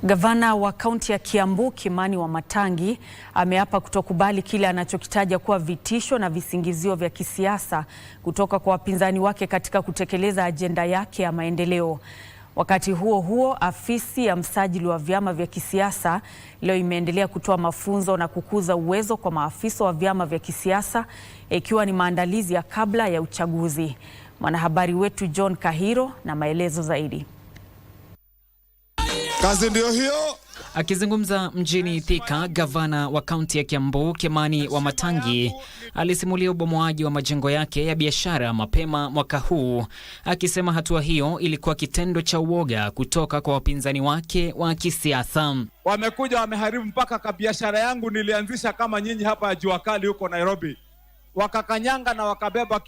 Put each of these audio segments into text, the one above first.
Gavana wa kaunti ya Kiambu Kimani Wamatangi ameapa kutokubali kile anachokitaja kuwa vitisho na visingizio vya kisiasa kutoka kwa wapinzani wake katika kutekeleza ajenda yake ya maendeleo. Wakati huo huo, afisi ya msajili wa vyama vya kisiasa leo imeendelea kutoa mafunzo na kukuza uwezo kwa maafisa wa vyama vya kisiasa ikiwa ni maandalizi ya kabla ya uchaguzi. Mwanahabari wetu John Kahiro na maelezo zaidi. Kazi ndio hiyo. Akizungumza mjini Thika, gavana wa kaunti ya Kiambu Kimani Wamatangi alisimulia ubomoaji wa majengo yake ya biashara mapema mwaka huu, akisema hatua hiyo ilikuwa kitendo cha uoga kutoka kwa wapinzani wake wa kisiasa. Wamekuja wameharibu mpaka ka biashara yangu nilianzisha kama nyinyi hapa Jua Kali huko Nairobi. Wakakanyanga na wakabeba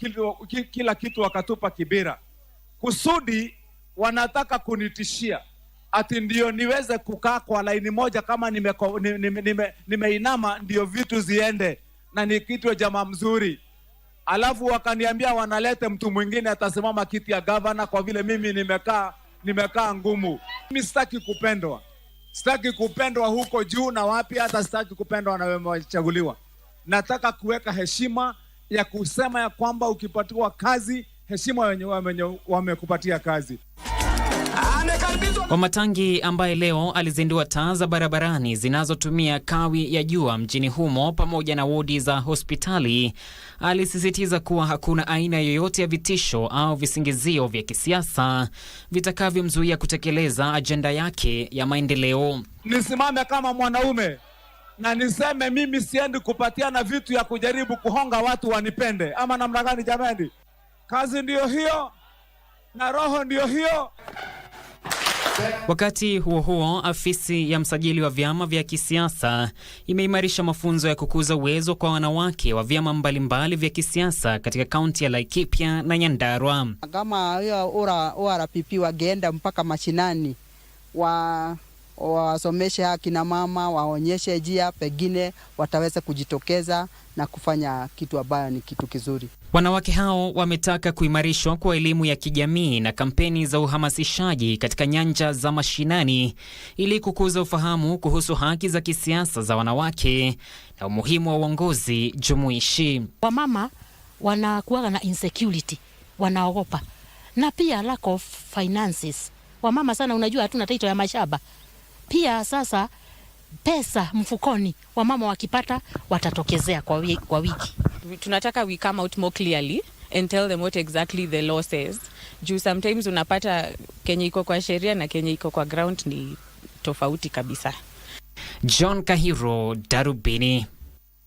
kila kitu wakatupa Kibera. Kusudi wanataka kunitishia ati ndio niweze kukaa kwa laini moja kama nimeinama ndio vitu ziende na ni kitu ya jamaa mzuri. Alafu wakaniambia wanalete mtu mwingine atasimama kiti ya gavana kwa vile mimi nimekaa ngumu. Mimi sitaki kupendwa. Sitaki kupendwa huko juu na wapi, hata sitaki kupendwa na wamechaguliwa. Nataka kuweka heshima ya kusema ya kwamba ukipatiwa kazi, heshima wenye wamekupatia kazi. Wamatangi ambaye leo alizindua taa za barabarani zinazotumia kawi ya jua mjini humo pamoja na wodi za hospitali, alisisitiza kuwa hakuna aina yoyote ya vitisho au visingizio vya kisiasa vitakavyomzuia kutekeleza ajenda yake ya maendeleo. Nisimame kama mwanaume na niseme mimi siendi kupatiana vitu ya kujaribu kuhonga watu wanipende ama namna gani jamani? Kazi ndio hiyo na roho ndio hiyo. Wakati huo huo, afisi ya msajili wa vyama vya kisiasa imeimarisha mafunzo ya kukuza uwezo kwa wanawake wa vyama mbalimbali vya kisiasa katika kaunti ya Laikipia na Nyandarua. Kama hiyo ORPP wageenda mpaka mashinani wasomeshe akina mama, waonyeshe njia, pengine wataweza kujitokeza na kufanya kitu ambayo ni kitu kizuri. Wanawake hao wametaka kuimarishwa kwa elimu ya kijamii na kampeni za uhamasishaji katika nyanja za mashinani ili kukuza ufahamu kuhusu haki za kisiasa za wanawake na umuhimu wa uongozi jumuishi. Wamama wanakuwa na insecurity, wanaogopa. Na pia lack of finances. Wamama sana, unajua hatuna title ya mashamba. Pia sasa pesa mfukoni wamama wakipata watatokezea kwa wiki. Tunataka we come out more clearly and tell them what exactly the law says. Juu sometimes unapata kenye iko kwa sheria na kenye iko kwa ground ni tofauti kabisa. John Kahiro, Darubini.